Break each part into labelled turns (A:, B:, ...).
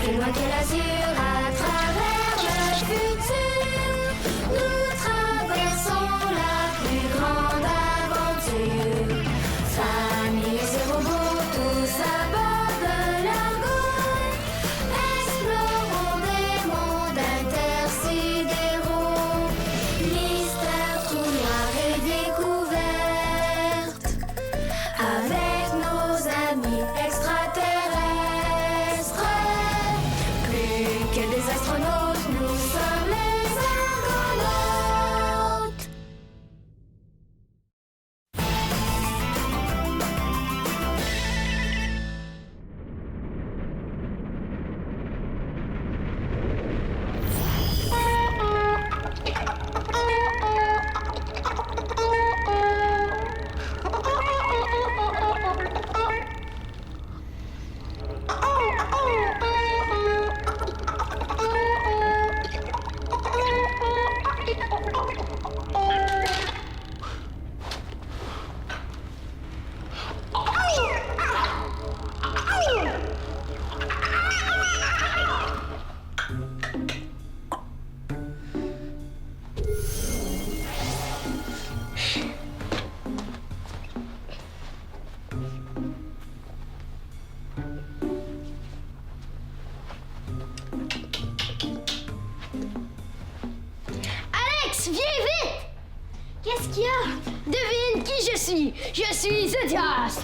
A: plus loin que l'azur, à travers le futur, nous traversons la plus grande aventure. Familles et robots, tous à bord de l'Argo, explorons des mondes intersidéraux, mystères, trous noirs et découvertes, avec nos amis extraterrestres. Plus que des astronautes, nous sommes les Argonautes.
B: Alex, viens vite! Qu'est-ce qu'il y a? Devine qui je suis! Je suis Zodias!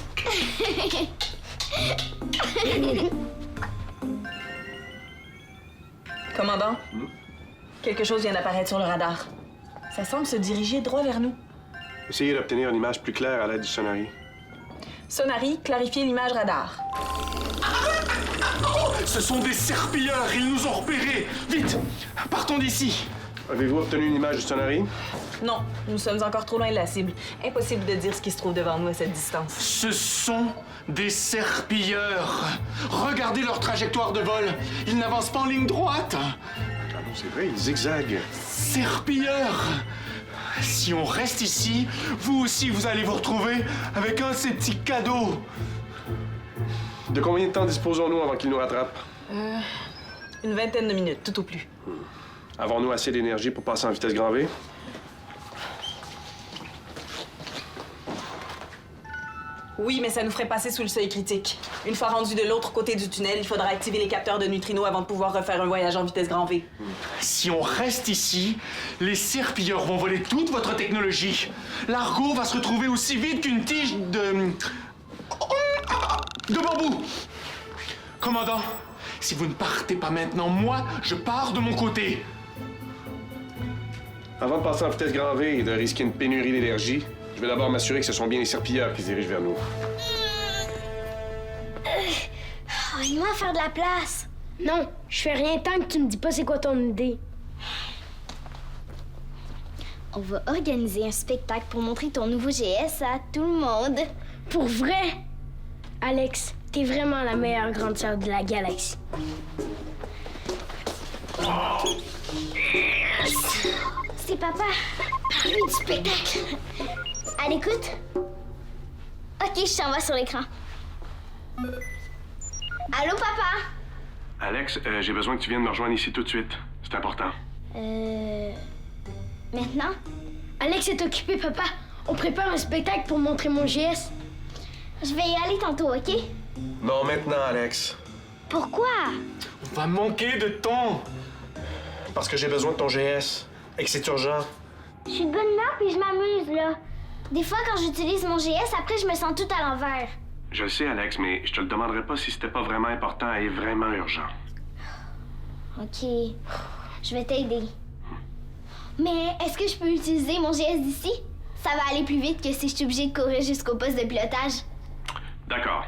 C: Commandant, quelque chose vient d'apparaître sur le radar. Ça semble se diriger droit vers nous.
D: Essayez d'obtenir une image plus claire à l'aide du sonari.
C: Sonari, clarifier l'image radar.
E: Ce sont des serpilleurs, ils nous ont repérés. Vite, partons d'ici.
D: Avez-vous obtenu une image du sonari?
C: Non, nous sommes encore trop loin de la cible. Impossible de dire ce qui se trouve devant nous à cette distance.
E: Ce sont des serpilleurs. Regardez leur trajectoire de vol. Ils n'avancent pas en ligne droite.
D: Ah non, c'est vrai, ils zigzaguent.
E: Serpilleurs. Si on reste ici, vous aussi, vous allez vous retrouver avec un de ces petits cadeaux.
D: De combien de temps disposons-nous avant qu'ils nous rattrapent?
C: Une vingtaine de minutes, tout au plus.
D: Avons-nous assez d'énergie pour passer en vitesse grand V?
C: Oui, mais ça nous ferait passer sous le seuil critique. Une fois rendu de l'autre côté du tunnel, il faudra activer les capteurs de neutrinos avant de pouvoir refaire un voyage en vitesse grand V.
E: Si on reste ici, les serpilleurs vont voler toute votre technologie. L'Argo va se retrouver aussi vite qu'une tige de bambou. Commandant, si vous ne partez pas maintenant, moi, je pars de mon côté.
D: Avant de passer en vitesse grand V et de risquer une pénurie d'énergie, je vais d'abord m'assurer que ce sont bien les serpilleurs qui se dirigent vers nous.
B: Aide-moi à faire de la place.
F: Non, je fais rien tant que tu me dis pas c'est quoi ton idée.
B: On va organiser un spectacle pour montrer ton nouveau GS à tout le monde.
F: Pour vrai? Alex, t'es vraiment la meilleure grande sœur de la galaxie.
B: C'est papa. Parle-lui du spectacle. À l'écoute? OK, je t'envoie sur l'écran. Allô, papa?
D: Alex, j'ai besoin que tu viennes me rejoindre ici tout de suite. C'est important.
B: Maintenant?
F: Alex est occupé, papa. On prépare un spectacle pour montrer mon GS.
B: Je vais y aller tantôt, OK?
D: Non, maintenant, Alex.
B: Pourquoi?
E: On va manquer de temps.
D: Parce que j'ai besoin de ton GS. Et que c'est urgent.
B: Je suis de bonne humeur puis je m'amuse, là. Des fois, quand j'utilise mon GS, après, je me sens tout à l'envers.
D: Je le sais, Alex, mais je te le demanderai pas si c'était pas vraiment important et vraiment urgent.
B: OK. Je vais t'aider. Mais est-ce que je peux utiliser mon GS d'ici? Ça va aller plus vite que si je suis obligée de courir jusqu'au poste de pilotage.
D: D'accord.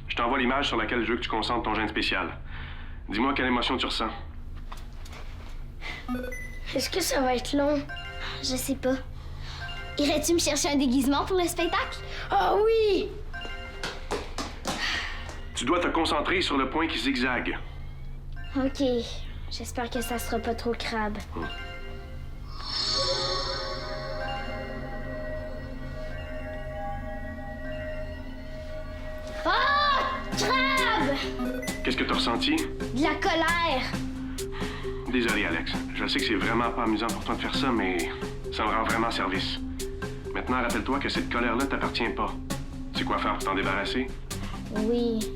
D: Je t'envoie l'image sur laquelle je veux que tu concentres ton gène spécial. Dis-moi quelle émotion tu ressens.
F: Est-ce que ça va être long?
B: Je sais pas. Irais-tu me chercher un déguisement pour le spectacle?
F: Ah oui!
D: Tu dois te concentrer sur le point qui zigzague.
B: OK. J'espère que ça sera pas trop crabe. Ah! Crabe!
D: Qu'est-ce que t'as ressenti?
B: De la colère.
D: Désolé, Alex. Je sais que c'est vraiment pas amusant pour toi de faire ça, mais ça me rend vraiment service. Maintenant, rappelle-toi que cette colère-là t'appartient pas. Tu sais quoi faire pour t'en débarrasser?
B: Oui.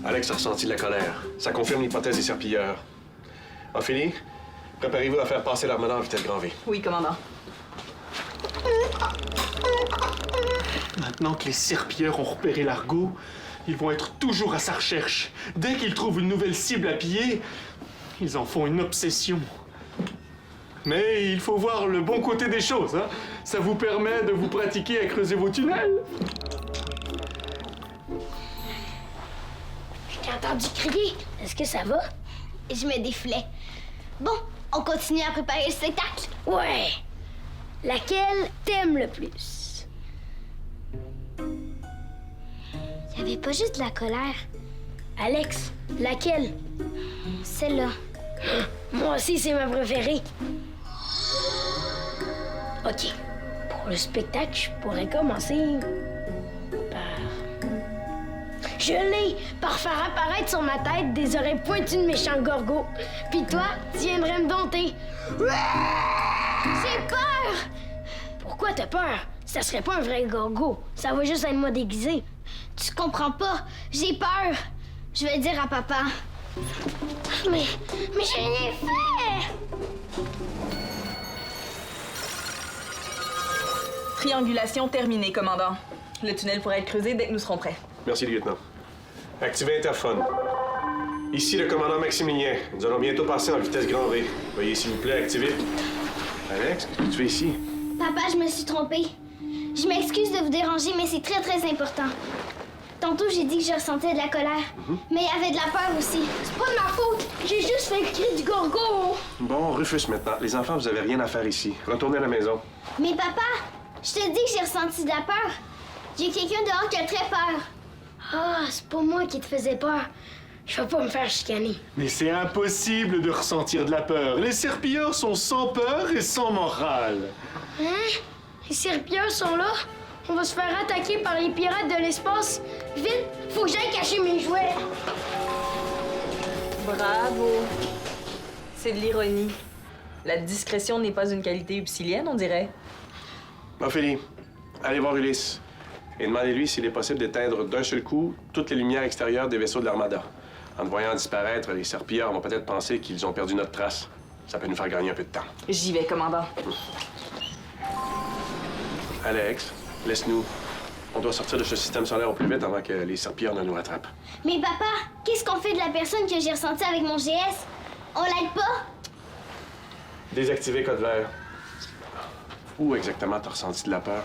D: Alex a ressenti de la colère. Ça confirme l'hypothèse des serpilleurs. Ophélie, préparez-vous à faire passer l'armada en vitesse grand V.
C: Oui, commandant.
E: Maintenant que les serpilleurs ont repéré l'argot, ils vont être toujours à sa recherche. Dès qu'ils trouvent une nouvelle cible à piller, ils en font une obsession. Mais il faut voir le bon côté des choses, hein. Ça vous permet de vous pratiquer à creuser vos tunnels.
F: Je t'ai entendu crier. Est-ce que ça va?
B: Je me défilais. Bon, on continue à préparer le spectacle.
F: Ouais. Laquelle t'aimes le plus?
B: Il y avait pas juste de la colère.
F: Alex, laquelle?
B: Celle-là.
F: Moi aussi, c'est ma préférée. OK. Pour le spectacle, je pourrais commencer par... Je l'ai! Par faire apparaître sur ma tête des oreilles pointues de méchants gorgots. Puis toi, tu viendrais me dompter.
B: J'ai peur!
F: Pourquoi t'as peur? Ça serait pas un vrai gorgo. Ça va juste être moi déguisé.
B: Tu comprends pas. J'ai peur. Je vais dire à papa.
F: Mais j'ai rien fait!
C: Triangulation terminée, commandant. Le tunnel pourra être creusé dès que nous serons prêts.
D: Merci, lieutenant. Activez interphone. Ici le commandant Maximilien. Nous allons bientôt passer en vitesse grand V. Veuillez, s'il vous plaît, activer. Alex, qu'est-ce que tu fais ici?
B: Papa, je me suis trompée. Je m'excuse de vous déranger, mais c'est très, très important. Tantôt, j'ai dit que je ressentais de la colère. Mais il y avait de la peur aussi.
F: C'est pas de ma faute! J'ai juste fait le cri du gorgo!
D: Bon, Rufus maintenant. Les enfants, vous avez rien à faire ici. Retournez à la maison.
B: Mais papa, je te dis que j'ai ressenti de la peur. J'ai quelqu'un dehors qui a très peur.
F: Ah, c'est pas moi qui te faisais peur. Je vais pas me faire chicaner.
E: Mais c'est impossible de ressentir de la peur. Les serpilleurs sont sans peur et sans morale.
F: Hein? Les serpilleurs sont là? On va se faire attaquer par les pirates de l'espace. Vite, faut que j'aille cacher mes jouets.
C: Bravo. C'est de l'ironie. La discrétion n'est pas une qualité upsilienne, on dirait.
D: Ophélie, allez voir Ulysse. Et demandez-lui s'il est possible d'éteindre d'un seul coup toutes les lumières extérieures des vaisseaux de l'Armada. En te voyant disparaître, les serpilleurs vont peut-être penser qu'ils ont perdu notre trace. Ça peut nous faire gagner un peu de temps.
C: J'y vais, commandant.
D: Alex, laisse-nous. On doit sortir de ce système solaire au plus vite avant que les serpilleurs ne nous rattrapent.
B: Mais papa, qu'est-ce qu'on fait de la personne que j'ai ressentie avec mon GS? On l'aide pas?
D: Désactiver code vert. Où exactement t'as ressenti de la peur?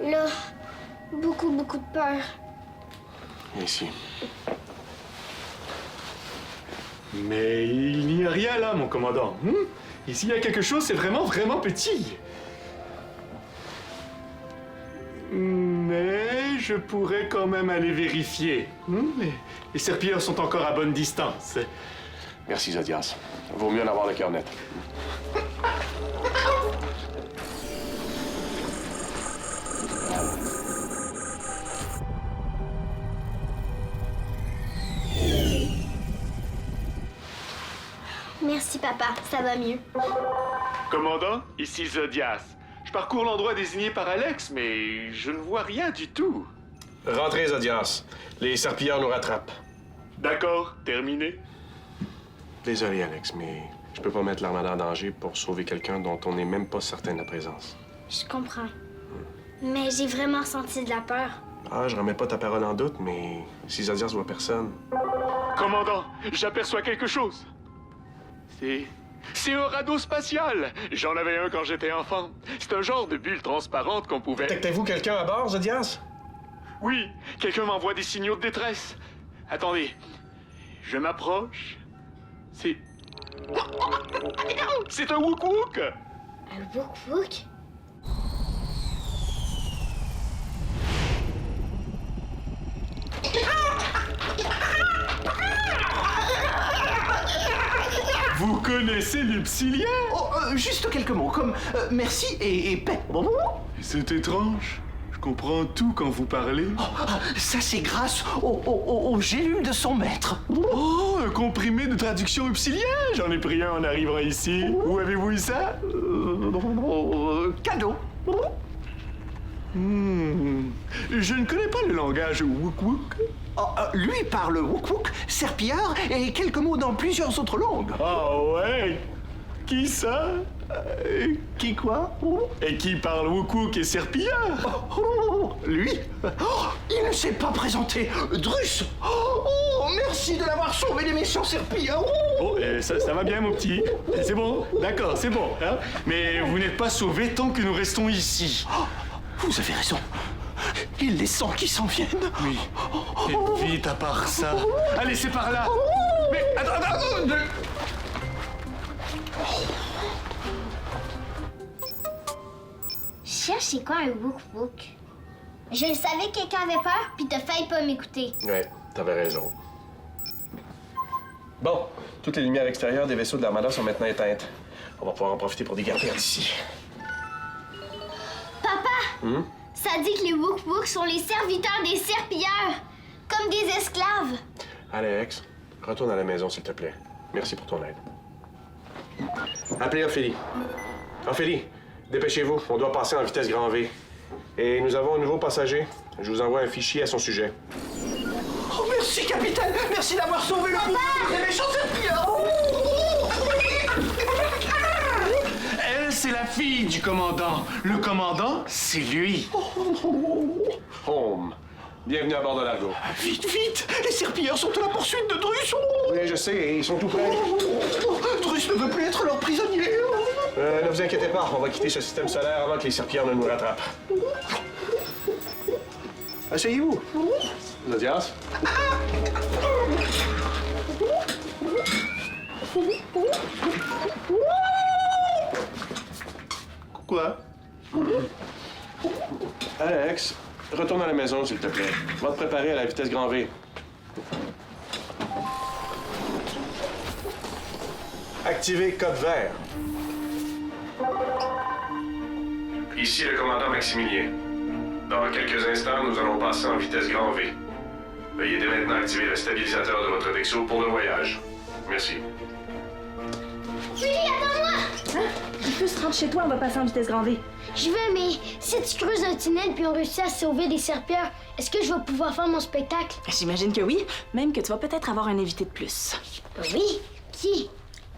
B: Là, beaucoup, beaucoup de peur.
D: Ici.
E: Mais il n'y a rien là, mon commandant. Ici, il y a quelque chose, c'est vraiment, vraiment petit. Mais je pourrais quand même aller vérifier. Les serpilleurs sont encore à bonne distance.
D: Merci, Zodias. Vaut mieux en avoir le cœur net.
B: Merci papa, ça va mieux.
E: Commandant, ici Zodias. Je parcours l'endroit désigné par Alex, mais je ne vois rien du tout.
D: Rentrez, Zodias. Les serpilleurs nous rattrapent.
E: D'accord, terminé.
D: Désolé, Alex, mais je peux pas mettre l'Armada en danger pour sauver quelqu'un dont on n'est même pas certain de la présence.
B: Je comprends. Mais j'ai vraiment ressenti de la peur.
D: Ah, je remets pas ta parole en doute, mais si Zodias voit personne...
E: Commandant, j'aperçois quelque chose. C'est un radeau spatial. J'en avais un quand j'étais enfant. C'est un genre de bulle transparente qu'on pouvait...
D: Détectez-vous quelqu'un à bord, Zodias?
E: Oui, quelqu'un m'envoie des signaux de détresse. Attendez, je m'approche. C'est un wouk-wouk.
B: Un wouk-wouk?
E: Vous connaissez l'Upsilien?
G: Oh, juste quelques mots, comme merci et paix.
E: C'est étrange. Je comprends tout quand vous parlez.
G: Ça, c'est grâce aux gélules de son maître.
E: Oh, un comprimé de traduction Upsilien! J'en ai pris un en arrivant ici. Où avez-vous eu ça?
G: Cadeau.
E: Je ne connais pas le langage Wook-Wook.
G: Lui parle Wook-Wook, serpillard et quelques mots dans plusieurs autres langues.
E: Ah ouais? Qui ça?
G: Qui quoi?
E: Et qui parle Wook-Wook et serpillard?
G: Lui? Il ne s'est pas présenté. Drus! Merci de l'avoir sauvé des méchants serpillards.
E: Oh, ça va bien, mon petit. C'est bon, d'accord, c'est bon. Hein? Mais vous n'êtes pas sauvé tant que nous restons ici.
G: Vous avez raison. Il les sent qui s'en viennent.
E: Oui. Et vite à part ça. Allez, c'est par là. Mais attends.
B: Cherche, c'est quoi un wook-wook? Je savais que quelqu'un avait peur, puis t'as failli pas m'écouter.
D: Ouais, t'avais raison. Bon, toutes les lumières extérieures des vaisseaux de l'Armada sont maintenant éteintes. On va pouvoir en profiter pour dégarder d'ici.
B: Papa! Ça dit que les wook-wook sont les serviteurs des serpilleurs, comme des esclaves.
D: Alex, retourne à la maison, s'il te plaît. Merci pour ton aide. Appelez Ophélie. Ophélie, dépêchez-vous, on doit passer en vitesse grand V. Et nous avons un nouveau passager. Je vous envoie un fichier à son sujet.
G: Oh, merci, capitaine. Merci d'avoir sauvé le groupe des méchants serpillards.
E: Elle, c'est la fille du commandant. Le commandant, c'est lui.
D: Home. Bienvenue à bord de l'Argo.
G: Vite, vite. Les serpillards sont à la poursuite de Drus.
D: Oui, je sais, ils sont tout prêts.
G: Drus ne veut plus être leur prisonnier.
D: Ne vous inquiétez pas, on va quitter ce système solaire avant que les serpillères ne nous rattrapent. Asseyez-vous. Zodias.
E: Quoi?
D: Alex, retourne à la maison, s'il te plaît. Va te préparer à la vitesse grand V. Activez code vert. Ici le commandant Maximilien. Dans quelques instants, nous allons passer en vitesse grand V. Veuillez dès maintenant activer le stabilisateur de votre vaisseau pour le voyage. Merci.
B: Julie, attends-moi!
H: Rufus, rentre chez toi, on va passer en vitesse grand V.
F: Je veux, mais si tu creuses un tunnel puis on réussit à sauver des serpillères, est-ce que je vais pouvoir faire mon spectacle?
C: J'imagine que oui, même que tu vas peut-être avoir un invité de plus.
F: Oui? Qui?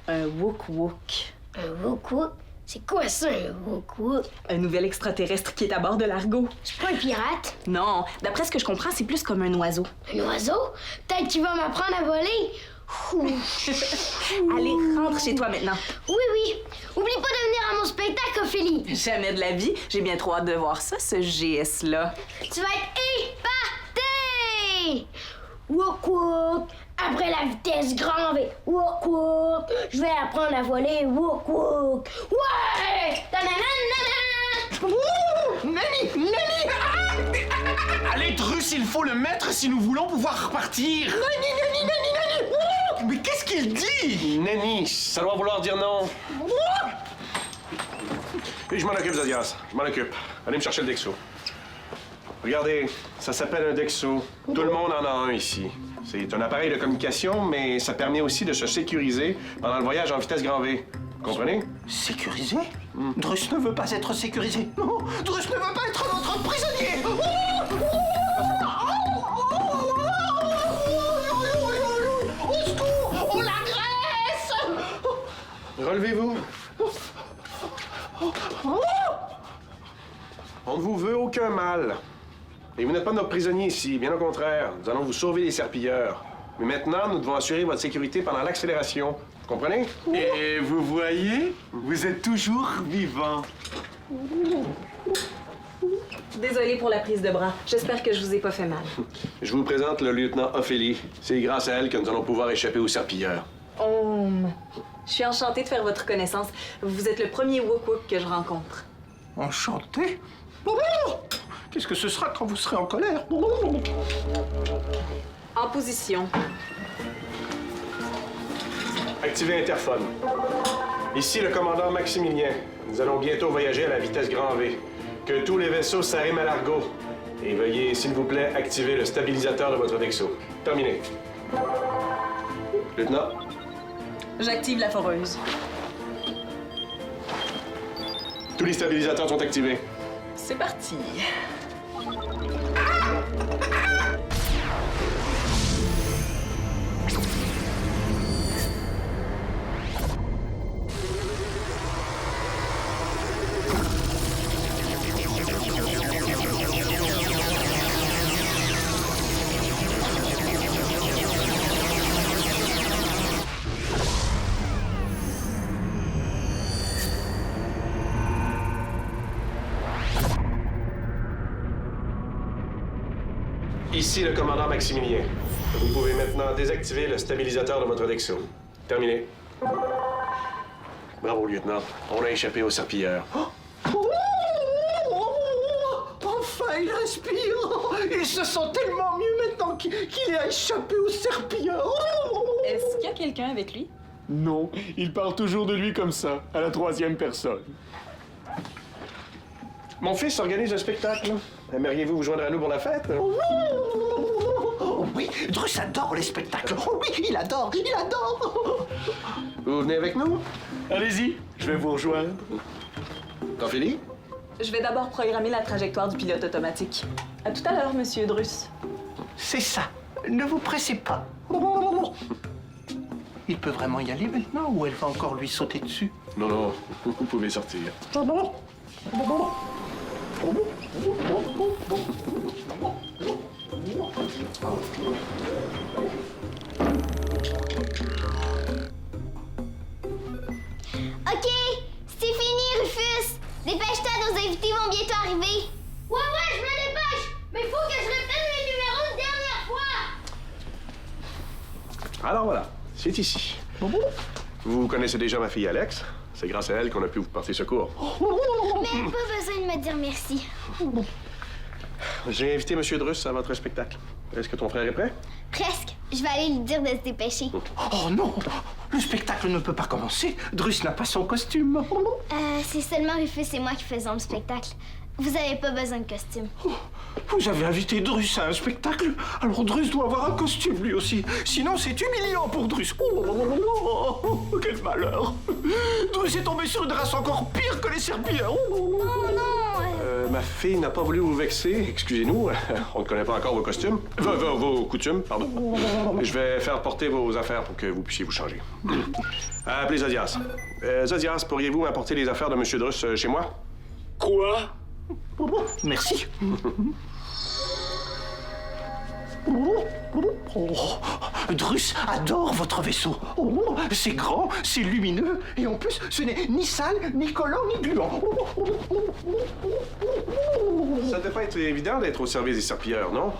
C: Un wook-wook.
F: Un wook-wook? C'est quoi ça, un wook-wook?
C: Un nouvel extraterrestre qui est à bord de l'Argo.
F: C'est pas un pirate?
C: Non, d'après ce que je comprends, c'est plus comme un oiseau.
F: Un oiseau? Peut-être qu'il va m'apprendre à voler. Ouh.
C: Allez, rentre chez toi maintenant.
F: Oui. Oublie pas de venir à mon spectacle, Ophélie.
C: Jamais de la vie. J'ai bien trop hâte de voir ça, ce GS-là.
F: Tu vas être épaté! Wook wook! Après la vitesse grand V. Wook wook! Je vais apprendre à voler. Wook wook! Ouais! Ta-na-na-na-na!
G: Nani!
E: Allez, Drus, il faut le mettre si nous voulons pouvoir repartir.
G: Mais qu'est-ce qu'il dit?
D: Nanny, ça doit vouloir dire non. Je m'en occupe, Zodias. Je m'en occupe. Allez me chercher le Dexo. Regardez, ça s'appelle un Dexo. Tout le monde en a un ici. C'est un appareil de communication, mais ça permet aussi de se sécuriser pendant le voyage en vitesse grand V. Vous comprenez?
G: Sécurisé? Drus ne veut pas être sécurisé. Non, Drus ne veut pas être notre prisonnier. Au secours, on l'agresse.
D: Relevez-vous. On ne vous veut aucun mal. Et vous n'êtes pas notre prisonnier ici, bien au contraire. Nous allons vous sauver des serpilleurs. Mais maintenant, nous devons assurer votre sécurité pendant l'accélération. Vous comprenez?
E: Et vous voyez, vous êtes toujours vivant.
C: Désolée pour la prise de bras. J'espère que je vous ai pas fait mal.
D: Je vous présente le lieutenant Ophélie. C'est grâce à elle que nous allons pouvoir échapper aux serpilleurs.
C: Je suis enchantée de faire votre connaissance. Vous êtes le premier wook-wook que je rencontre.
G: Enchanté. Qu'est-ce que ce sera quand vous serez en colère?
C: En position.
D: Activez interphone. Ici le commandant Maximilien. Nous allons bientôt voyager à la vitesse grand V. Que tous les vaisseaux s'arriment à l'argot. Et veuillez, s'il vous plaît, activer le stabilisateur de votre vaisseau. Terminé. Lieutenant?
C: J'active la foreuse.
D: Tous les stabilisateurs sont activés.
C: C'est parti.
D: Ici le commandant Maximilien. Vous pouvez maintenant désactiver le stabilisateur de votre vaisseau. Terminé. Bravo, lieutenant. On a échappé au serpilleur.
G: Enfin, il respire. Il se sent tellement mieux maintenant qu'il a échappé au serpilleur.
C: Est-ce qu'il y a quelqu'un avec lui?
E: Non, il parle toujours de lui comme ça, à la troisième personne.
D: Mon fils organise un spectacle. Aimeriez-vous vous joindre à nous pour la fête?
G: Oh oui, Drus adore les spectacles. Oh oui, il adore, il adore.
D: Vous venez avec nous?
E: Allez-y, je vais vous rejoindre.
D: T'en finis?
C: Je vais d'abord programmer la trajectoire du pilote automatique. À tout à l'heure, monsieur Drus.
G: C'est ça. Ne vous pressez pas. Il peut vraiment y aller maintenant ou elle va encore lui sauter dessus?
D: Non, non, vous pouvez sortir.
B: OK, c'est fini, Rufus. Dépêche-toi, nos invités vont bientôt arriver.
A: Ouais, je me dépêche! Mais faut que je répète les numéros une dernière fois!
D: Alors voilà, c'est ici. Vous connaissez déjà ma fille Alex. C'est grâce à elle qu'on a pu vous porter secours.
B: Mais pas besoin de me dire merci.
D: J'ai invité M. Drus à votre spectacle. Est-ce que ton frère est prêt?
B: Presque. Je vais aller lui dire de se dépêcher.
G: Oh non! Le spectacle ne peut pas commencer. Drus n'a pas son costume.
B: C'est seulement Rufus et moi qui faisons le spectacle. Vous avez pas besoin de costume.
G: Vous avez invité Drus à un spectacle, alors Drus doit avoir un costume lui aussi. Sinon, c'est humiliant pour Drus. Oh, quel malheur! Drus est tombé sur une race encore pire que les serpillères.
B: Oh non!
D: Ma fille n'a pas voulu vous vexer. Excusez-nous, on ne connaît pas encore vos costumes. Vos coutumes, pardon. Je vais faire porter vos affaires pour que vous puissiez vous changer. Appelez Zodias. Zodias, pourriez-vous m'apporter les affaires de M. Drus chez moi?
E: Quoi?
G: Merci. Drus adore votre vaisseau. C'est grand, c'est lumineux, et en plus, ce n'est ni sale, ni collant, ni gluant.
D: Ça ne devait pas être évident d'être au service des serpilleurs, non?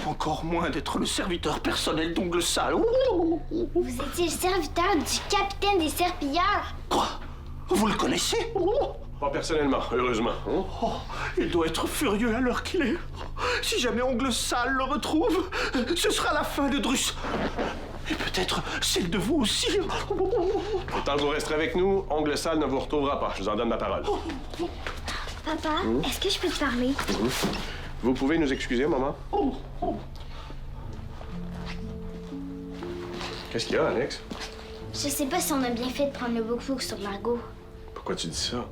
G: Encore moins d'être le serviteur personnel d'Ongle Sale.
B: Vous étiez le serviteur du capitaine des serpilleurs.
G: Quoi? Vous le connaissez?
D: Pas personnellement, heureusement.
G: Oh, il doit être furieux à l'heure qu'il est. Si jamais Ongle Sale le retrouve, ce sera la fin de Drus. Et peut-être celle de vous aussi.
D: Tant que vous resterez avec nous, Ongle Sale ne vous retrouvera pas. Je vous en donne ma parole.
B: Papa, est-ce que je peux te parler?
D: Vous pouvez nous excuser un moment? Qu'est-ce qu'il y a, Alex?
B: Je sais pas si on a bien fait de prendre le book sur Margot.
D: Pourquoi tu dis ça?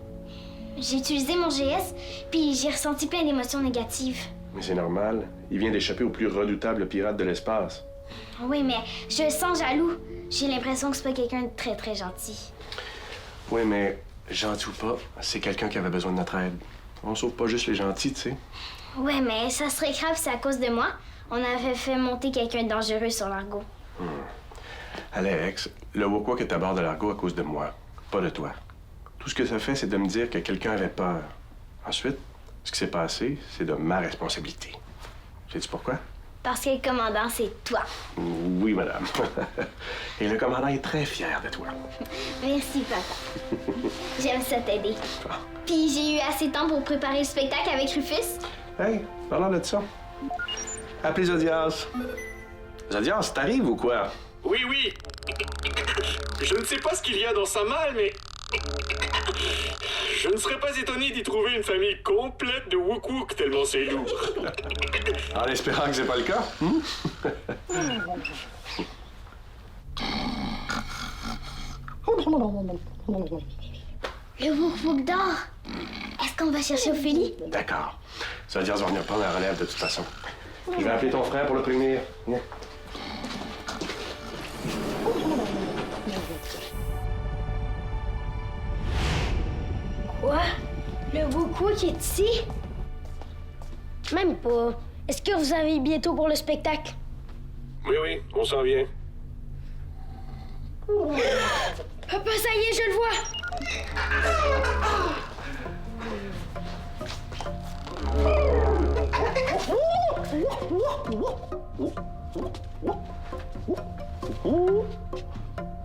B: J'ai utilisé mon GS, puis j'ai ressenti plein d'émotions négatives.
D: Mais c'est normal. Il vient d'échapper au plus redoutable pirate de l'espace.
B: Oui, mais je le sens jaloux. J'ai l'impression que c'est pas quelqu'un de très, très gentil.
D: Oui, mais gentil ou pas, c'est quelqu'un qui avait besoin de notre aide. On sauve pas juste les gentils, tu sais.
B: Ouais, mais ça serait grave, c'est à cause de moi. On avait fait monter quelqu'un de dangereux sur l'Argo.
D: Alex, le Wokwa est à bord de l'Argo à cause de moi, pas de toi. Tout ce que ça fait, c'est de me dire que quelqu'un avait peur. Ensuite, ce qui s'est passé, c'est de ma responsabilité. Sais-tu pourquoi?
B: Parce que le commandant, c'est toi.
D: Oui, madame. Et le commandant est très fier de toi.
B: Merci, papa. J'aime ça t'aider. Puis j'ai eu assez de temps pour préparer le spectacle avec Rufus.
D: Hey, parlant de ça. Appelez Zodias. Zodias, t'arrives ou quoi?
E: Oui. Je ne sais pas ce qu'il y a dans sa malle, mais... Je ne serais pas étonné d'y trouver une famille complète de wouk-wouk, tellement c'est lourd.
D: En espérant que c'est pas le cas.
B: Le wouk-wouk dort. Est-ce qu'on va chercher Ophélie?
D: D'accord. Ça veut dire qu'on va venir prendre la relève de toute façon. Je vais appeler ton frère pour le prévenir. Viens.
F: Quoi? Le wouk-wouk est ici? Même pas. Est-ce que vous avez bientôt pour le spectacle?
E: Oui, on s'en vient.
F: Papa, ça y est, je le vois!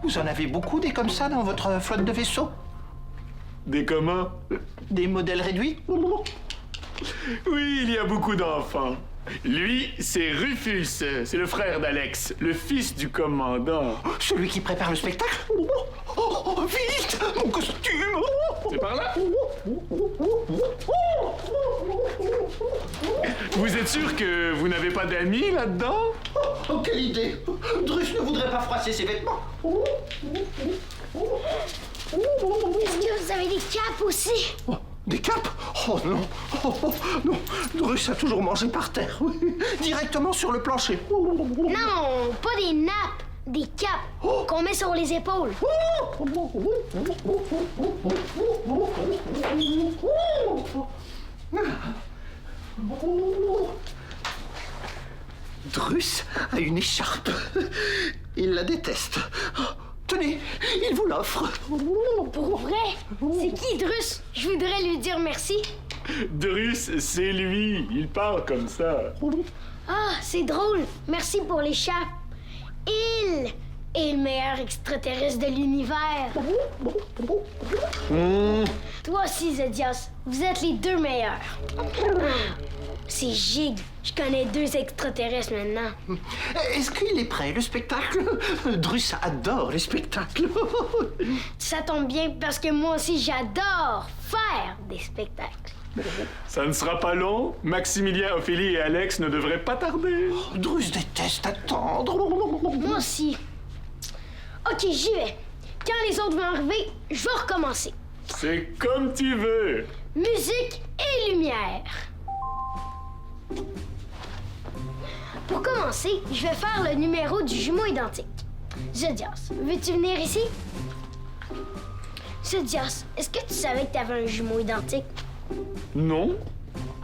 G: Vous en avez beaucoup des comme ça dans votre flotte de vaisseaux?
E: Des communs?
G: Des modèles réduits?
E: Oui, il y a beaucoup d'enfants. Lui, c'est Rufus, c'est le frère d'Alex, le fils du commandant.
G: Celui qui prépare le spectacle? Vite! Mon costume!
E: C'est par là? Vous êtes sûr que vous n'avez pas d'amis là-dedans?
G: Oh, quelle idée! Drus ne voudrait pas froisser ses vêtements.
B: Est-ce que vous avez des capes aussi?
G: Oh, des capes? Oh non! Non! Drus a toujours mangé par terre, oui. Directement sur le plancher.
B: Non, pas des nappes. Des capes qu'on met sur les épaules.
G: Drus a une écharpe. Il la déteste. Tenez, il vous l'offre.
F: Pour vrai? C'est qui, Drus? Je voudrais lui dire merci.
E: Drus, c'est lui, il parle comme ça.
F: Ah, c'est drôle. Merci pour l'échappe. Il est le meilleur extraterrestre de l'univers. Toi aussi, Zedios. Vous êtes les deux meilleurs. C'est Gig. Je connais 2 extraterrestres maintenant.
G: Est-ce qu'il est prêt, le spectacle? Drus adore les spectacles.
F: Ça tombe bien parce que moi aussi, j'adore faire des spectacles.
E: Ça ne sera pas long. Maximilien, Ophélie et Alex ne devraient pas tarder.
G: Drus déteste attendre.
F: Moi aussi. OK, j'y vais. Quand les autres vont arriver, je vais recommencer.
E: C'est comme tu veux.
F: Musique et lumière. Pour commencer, je vais faire le numéro du jumeau identique. Zedios, veux-tu venir ici? Zedios, est-ce que tu savais que tu avais un jumeau identique?
E: Non?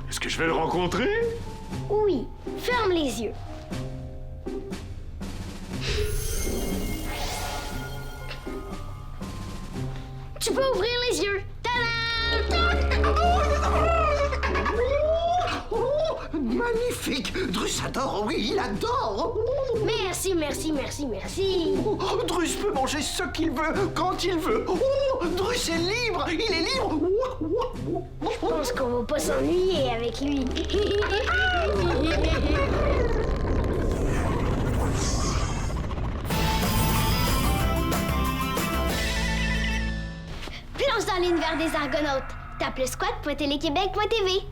E: Est-ce que je vais le rencontrer?
F: Oui. Ferme les yeux. Tu peux ouvrir les yeux. Tadam!
G: Magnifique! Drus adore, oui, il adore!
F: Merci.
G: Oh, Drus peut manger ce qu'il veut, quand il veut. Oh, Drus est libre, il est libre.
F: Je pense qu'on va pas s'ennuyer avec lui.
B: Plonge dans l'univers des Argonautes. Tape le squat.téléquébec.tv.